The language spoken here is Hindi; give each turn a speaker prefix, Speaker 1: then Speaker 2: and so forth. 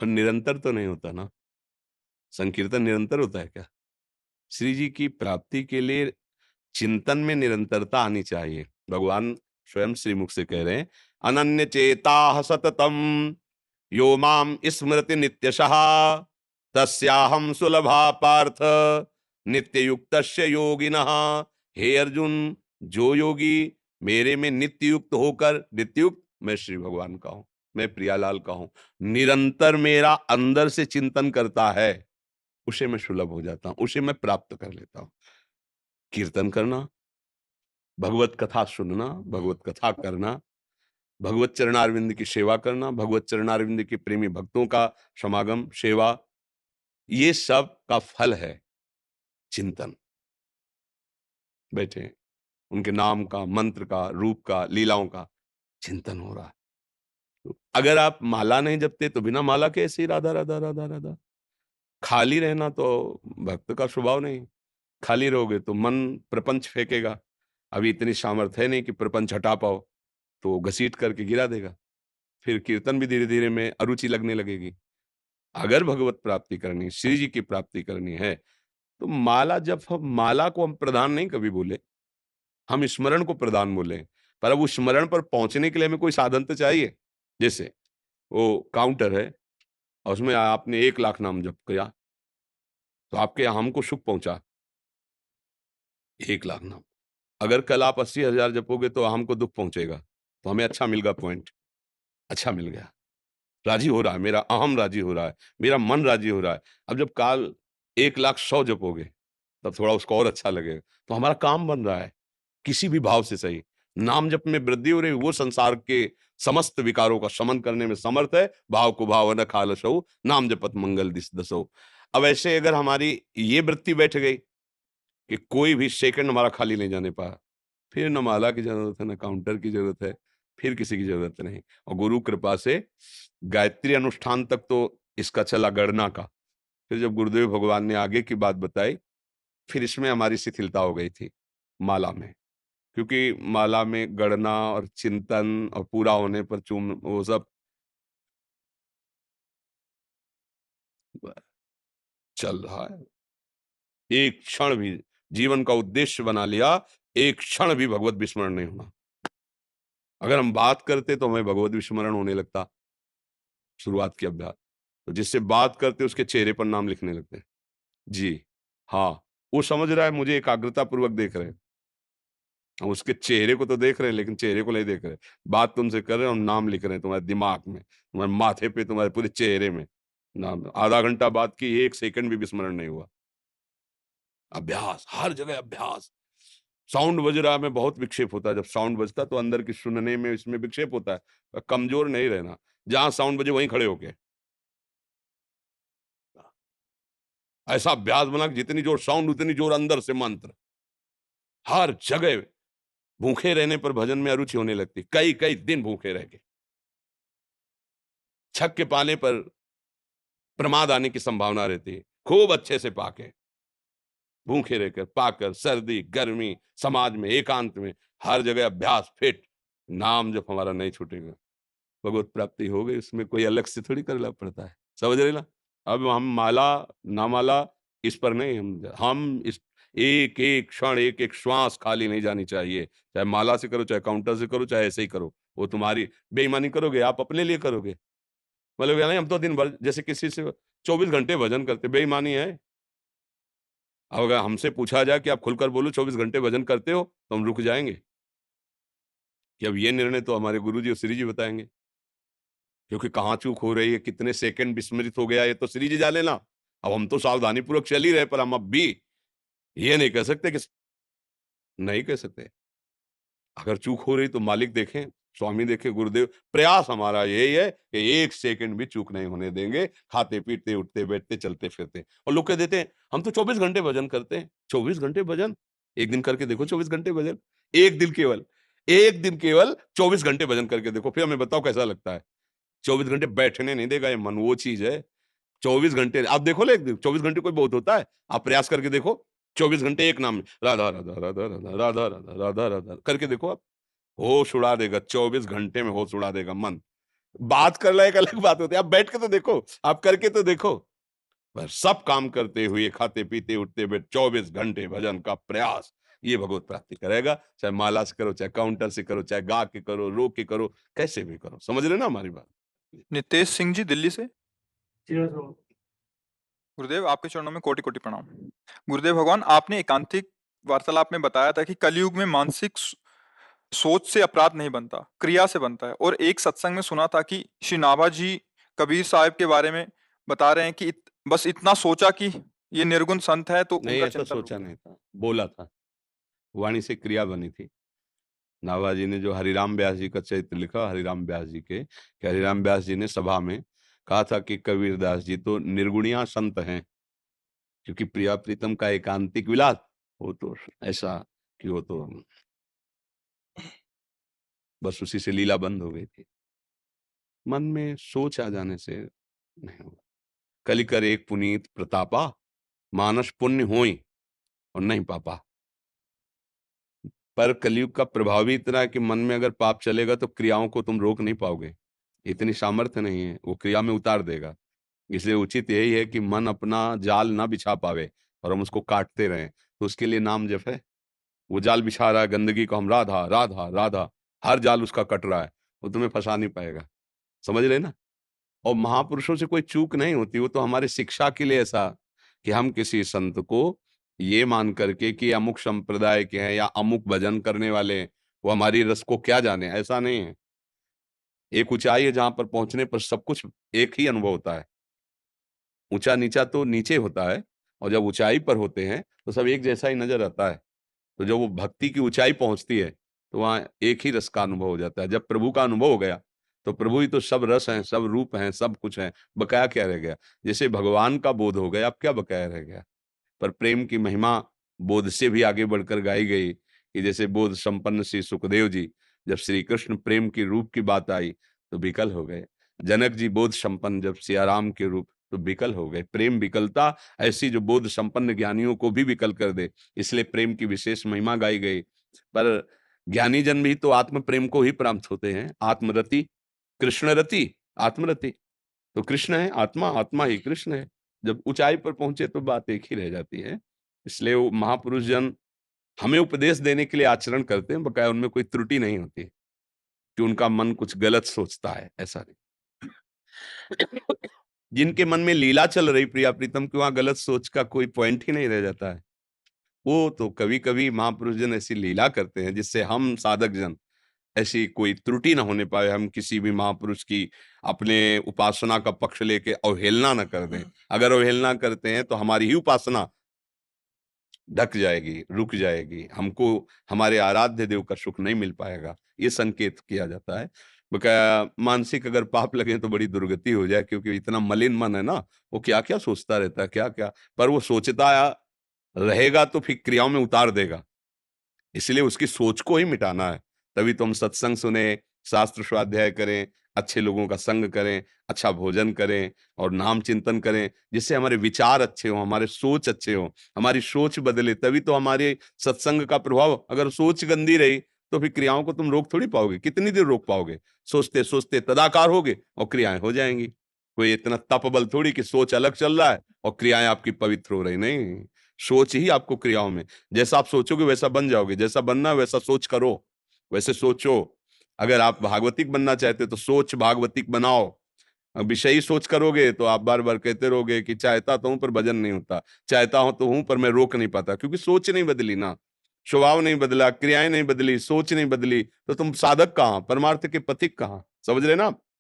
Speaker 1: और निरंतर तो नहीं होता ना, संकीर्तन निरंतर होता है क्या? श्री जी की प्राप्ति के लिए चिंतन में निरंतरता आनी चाहिए। भगवान स्वयं श्रीमुख से कह रहे हैं, अनन्य चेता सततम यो माम स्मृति नित्यशः तस्याहम सुलभा पार्थ नित्य युक्तस्य योगिनः। हे अर्जुन, जो योगी मेरे में नित्य युक्त होकर, नित्य युक्त मैं श्री भगवान का हूं, मैं प्रियालाल का हूं, निरंतर मेरा अंदर से चिंतन करता है, उसे मैं सुलभ हो जाता हूं, उसे मैं प्राप्त कर लेता हूं। कीर्तन करना, भगवत कथा सुनना, भगवत कथा करना, भगवत चरणारविंद की सेवा करना, भगवत चरणारविंद के प्रेमी भक्तों का समागम, सेवा, ये सब का फल है चिंतन। बैठे उनके नाम का, मंत्र का, रूप का, लीलाओं का चिंतन हो रहा है। तो अगर आप माला नहीं जपते तो बिना माला के ऐसे ही राधा राधा राधा राधा, खाली रहना तो भक्त का स्वभाव नहीं। खाली रहोगे तो मन प्रपंच फेंकेगा। अभी इतनी सामर्थ्य है नहीं कि प्रपंच हटा पाओ, तो घसीट करके गिरा देगा। फिर कीर्तन भी धीरे धीरे में अरुचि लगने लगेगी। अगर भगवत प्राप्ति करनी, श्री जी की प्राप्ति करनी है, तो माला जब हम, माला को हम प्रधान नहीं कभी बोले, हम स्मरण को प्रधान बोले। पर अब उस स्मरण पर पहुंचने के लिए हमें कोई साधन तो चाहिए। जैसे वो काउंटर है और उसमें आपने 1 लाख नाम जप किया, तो आपके यहाँ हमको सुख पहुंचा 1 लाख नाम। अगर कल आप 80,000 जपोगे तो हमको दुख पहुंचेगा, तो हमें अच्छा मिल गया पॉइंट, अच्छा मिल गया, राजी हो रहा है, मेरा अहम राजी हो रहा है, मेरा मन राजी हो रहा है। अब जब काल 1,100,000 जपोगे, तब थोड़ा उसको और अच्छा लगेगा, तो हमारा काम बन रहा है, किसी भी भाव से सही। नाम जप में वृद्धि हो रही, वो संसार के समस्त विकारों का शमन करने में समर्थ है। भाव को भाव न खालसऊ, नाम जपत मंगल दिस दसो। अब ऐसे अगर हमारी ये वृत्ति बैठ गई कि कोई भी सेकंड हमारा खाली नहीं जाने पाया, फिर न माला की जरूरत है, न काउंटर की जरूरत है, फिर किसी की जरूरत नहीं। और गुरु कृपा से गायत्री अनुष्ठान तक तो इसका चला गणना का। फिर जब गुरुदेव भगवान ने आगे की बात बताई, फिर इसमें हमारी शिथिलता हो गई थी माला में, क्योंकि माला में गणना और चिंतन और पूरा होने पर चूम, वो सब चल रहा है। एक क्षण भी जीवन का उद्देश्य बना लिया, एक क्षण भी भगवत विस्मरण नहीं होना। अगर हम बात करते तो हमें भगवत विस्मरण होने लगता। शुरुआत की अभ्यास, तो जिससे बात करते उसके चेहरे पर नाम लिखने लगते हैं। जी हाँ, वो समझ रहा है मुझे एकाग्रता पूर्वक देख रहे हैं। हम उसके चेहरे को तो देख रहे हैं, लेकिन चेहरे को नहीं देख रहे। बात तुमसे कर रहे हैं और नाम लिख रहे हैं तुम्हारे दिमाग में, तुम्हारे माथे पे, तुम्हारे पूरे चेहरे में नाम। आधा घंटा बात की, 1 सेकंड भी विस्मरण नहीं हुआ। अभ्यास, हर जगह अभ्यास। साउंड बज रहा है, में बहुत विक्षेप होता है। जब साउंड बजता तो अंदर की सुनने में, इसमें विक्षेप होता है। कमजोर नहीं रहना, जहां साउंड बजे वहीं खड़े होके ऐसा अभ्यास बना कि जितनी जोर साउंड उतनी जोर अंदर से मंत्र। हर जगह भूखे रहने पर भजन में अरुचि होने लगती। कई कई दिन भूखे रह के, छक के पाने पर प्रमाद आने की संभावना रहती है। खूब अच्छे से पाके, भूखे रहकर, पाकर, सर्दी गर्मी, समाज में, एकांत में, हर जगह अभ्यास फिट। नाम जब हमारा नहीं छूटेगा, भगवत प्राप्ति हो गई। उसमें कोई अलग से थोड़ी करना पड़ता है, समझ रहे ना? अब हम माला ना माला इस पर नहीं, हम इस एक एक क्षण, एक एक श्वास खाली नहीं जानी चाहिए। चाहे माला से करो, चाहे काउंटर से करो, चाहे ऐसे ही करो। वो तुम्हारी बेईमानी करोगे, आप अपने लिए करोगे। मतलब नहीं, हम तो दिन भर जैसे किसी से 24 घंटे भजन करते, बेईमानी है। अब अगर हमसे पूछा जाए कि आप खुलकर बोलो 24 घंटे भजन करते हो, तो हम रुक जाएंगे कि अब ये निर्णय तो हमारे गुरु जी और श्री जी बताएंगे। क्योंकि कहाँ चूक हो रही है, कितने सेकंड विस्मृत हो गया, ये तो श्री जी जाने ना। अब हम तो सावधानी पूर्वक चल ही रहे, पर हम अब भी ये नहीं कह सकते कि, नहीं कह सकते। अगर चूक हो रही तो मालिक देखें, स्वामी देखें, गुरुदेव। प्रयास हमारा यही है कि 1 सेकंड भी चूक नहीं होने देंगे, खाते पीते, उठते बैठते, चलते फिरते। और लोग कह देते हैं हम तो 24 घंटे भजन करते हैं। 24 घंटे भजन, एक दिन करके देखो 24 घंटे भजन। एक दिन केवल, एक दिन केवल 24 घंटे भजन करके देखो, फिर हमें बताओ कैसा लगता है। 24 घंटे बैठने नहीं देगा ये मन, वो चीज है। 24 घंटे आप देखो ना, एक दिन 24 घंटे कोई बहुत होता है? आप प्रयास करके देखो। 24 घंटे एक नाम में राधा राधा राधा राधा राधा राधा राधा राधा करके देखो आप। होश उड़ा देगा, 24 घंटे में होश उड़ा देगा मन। बात करना एक अलग बात होती है, आप बैठ के तो देखो, आप करके तो देखो। पर सब काम करते हुए, खाते पीते उठते बैठ 24 घंटे भजन का प्रयास, ये भगवत प्राप्ति करेगा। चाहे माला से करो, चाहे काउंटर से करो, चाहे गा के करो, रो के करो, कैसे भी करो। समझ रहे ना हमारी बात?
Speaker 2: नितेश सिंह जी दिल्ली से।
Speaker 3: जी हाँ।
Speaker 2: गुरुदेव आपके चरणों में कोटि-कोटि प्रणाम। गुरुदेव भगवान, आपने एकांतिक वार्तालाप में बताया था कि कलयुग में मानसिक सोच से अपराध नहीं बनता, क्रिया से बनता है। और एक सत्संग में सुना था कि श्री नाभा जी कबीर साहब के बारे में बता रहे हैं कि बस इतना सोचा कि ये निर्गुण संत है तो
Speaker 1: नहीं,
Speaker 2: उनका
Speaker 1: ऐसा
Speaker 2: चिंतन रुक
Speaker 1: सोचा
Speaker 2: गया।
Speaker 1: नहीं था, बोला था। वाणी से क्रिया बनी थी। नाभा जी ने जो हरिराम व्यास जी का चरित्र लिखा, हरिराम व्यास जी के, कि हरिराम व्यास जी ने सभा में कहा था कि कबीरदास जी तो निर्गुणिया संत हैं, क्योंकि प्रिया प्रीतम का एकांतिक विलास, वो तो ऐसा कि वो तो बस उसी से लीला बंद हो गई थी। मन में सोच आ जाने से नहीं होगा। कलिकर एक पुनीत प्रतापा, मानस पुण्य होई और नहीं पापा। पर कलयुग का प्रभाव भी इतना है कि मन में अगर पाप चलेगा तो क्रियाओं को तुम रोक नहीं पाओगे, इतनी सामर्थ्य नहीं है, वो क्रिया में उतार देगा। इसलिए उचित यही है कि मन अपना जाल ना बिछा पावे और हम उसको काटते रहें, तो उसके लिए नाम जप है। वो जाल बिछा रहा है गंदगी को, हम राधा राधा राधा, हर जाल उसका कट रहा है, वो तुम्हें फंसा नहीं पाएगा। समझ रहे ना? और महापुरुषों से कोई चूक नहीं होती, वो तो हमारी शिक्षा के लिए ऐसा कि हम किसी संत को ये मान करके कि अमुक संप्रदाय के हैं या अमुक भजन करने वाले हैं, वो हमारी रस को क्या जाने, ऐसा नहीं है। एक ऊंचाई है जहां पर पहुंचने पर सब कुछ एक ही अनुभव होता है। ऊंचा नीचा तो नीचे होता है, और जब ऊंचाई पर होते हैं तो सब एक जैसा ही नजर आता है। तो जब वो भक्ति की ऊंचाई पहुंचती है तो वहां एक ही रस का अनुभव हो जाता है। जब प्रभु का अनुभव हो गया तो प्रभु ही तो सब रस हैं, सब रूप हैं, सब कुछ है, बकाया क्या रह गया? जैसे भगवान का बोध हो गया, अब क्या बकाया रह गया? पर प्रेम की महिमा बोध से भी आगे बढ़कर गाई गई कि जैसे बोध संपन्न श्री सुखदेव जी, जब श्री कृष्ण प्रेम की रूप की बात आई तो विकल हो गए। जनक जी बोध संपन्न जब सियाराम के रूप, तो विकल हो गए। प्रेम विकलता ऐसी जो बोध संपन्न ज्ञानियों को भी विकल कर दे, इसलिए प्रेम की विशेष महिमा गाई गई। पर ज्ञानी जन भी तो आत्म प्रेम को ही प्राप्त होते हैं। आत्मरति, कृष्णरति, आत्मरति तो कृष्ण है, आत्मा, आत्मा ही कृष्ण है। जब ऊंचाई पर पहुंचे तो बात एक ही रह जाती है। इसलिए वो महापुरुष जन हमें उपदेश देने के लिए आचरण करते हैं, बकाया उनमें कोई त्रुटि नहीं होती कि उनका मन कुछ गलत सोचता है, ऐसा नहीं। जिनके मन में लीला चल रही प्रिया प्रीतम की, वहां गलत सोच का कोई पॉइंट ही नहीं रह जाता है। वो तो कभी कभी महापुरुष जन ऐसी लीला करते हैं जिससे हम साधक जन ऐसी कोई त्रुटि ना होने पाए, हम किसी भी महापुरुष की अपने उपासना का पक्ष लेके अवहेलना न कर दें। अगर अवहेलना करते हैं तो हमारी ही उपासना ढक जाएगी, रुक जाएगी, हमको हमारे आराध्य देव का सुख नहीं मिल पाएगा, ये संकेत किया जाता है। बकाया मानसिक अगर पाप लगे तो बड़ी दुर्गति हो जाए, क्योंकि इतना मलिन मन है ना, वो क्या क्या सोचता रहता है, क्या क्या, पर वो सोचता रहेगा तो फिर क्रियाओं में उतार देगा। इसलिए उसकी सोच को ही मिटाना है। तभी तो हम सत्संग सुने, शास्त्र स्वाध्याय करें, अच्छे लोगों का संग करें, अच्छा भोजन करें और नाम चिंतन करें, जिससे हमारे विचार अच्छे हों, हमारे सोच अच्छे हों, हमारी सोच बदले। तभी तो हमारे सत्संग का प्रभाव, अगर सोच गंदी रही तो फिर क्रियाओं को तुम रोक थोड़ी पाओगे, कितनी देर रोक पाओगे? सोचते सोचते तदाकार होगे और क्रियाएं हो जाएंगी। कोई इतना तप बल थोड़ी कि सोच अलग चल रहा है और क्रियाएं आपकी पवित्र हो रही, नहीं। सोच ही आपको क्रियाओं में, जैसा आप सोचोगे वैसा बन जाओगे, जैसा बनना है वैसा सोच करो, वैसे सोचो। अगर आप भागवतिक बनना चाहते हो तो सोच भागवतिक बनाओ। विषयी सोच करोगे तो आप बार बार कहते रहोगे कि चाहता तो हूं पर भजन नहीं होता, चाहता हूं तो हूं पर मैं रोक नहीं पाता, क्योंकि सोच नहीं बदली ना, स्वभाव नहीं बदला, क्रियाएं नहीं बदली, सोच नहीं बदली, तो तुम साधक कहां, परमार्थ के पथिक कहां? समझ रहे ना आप?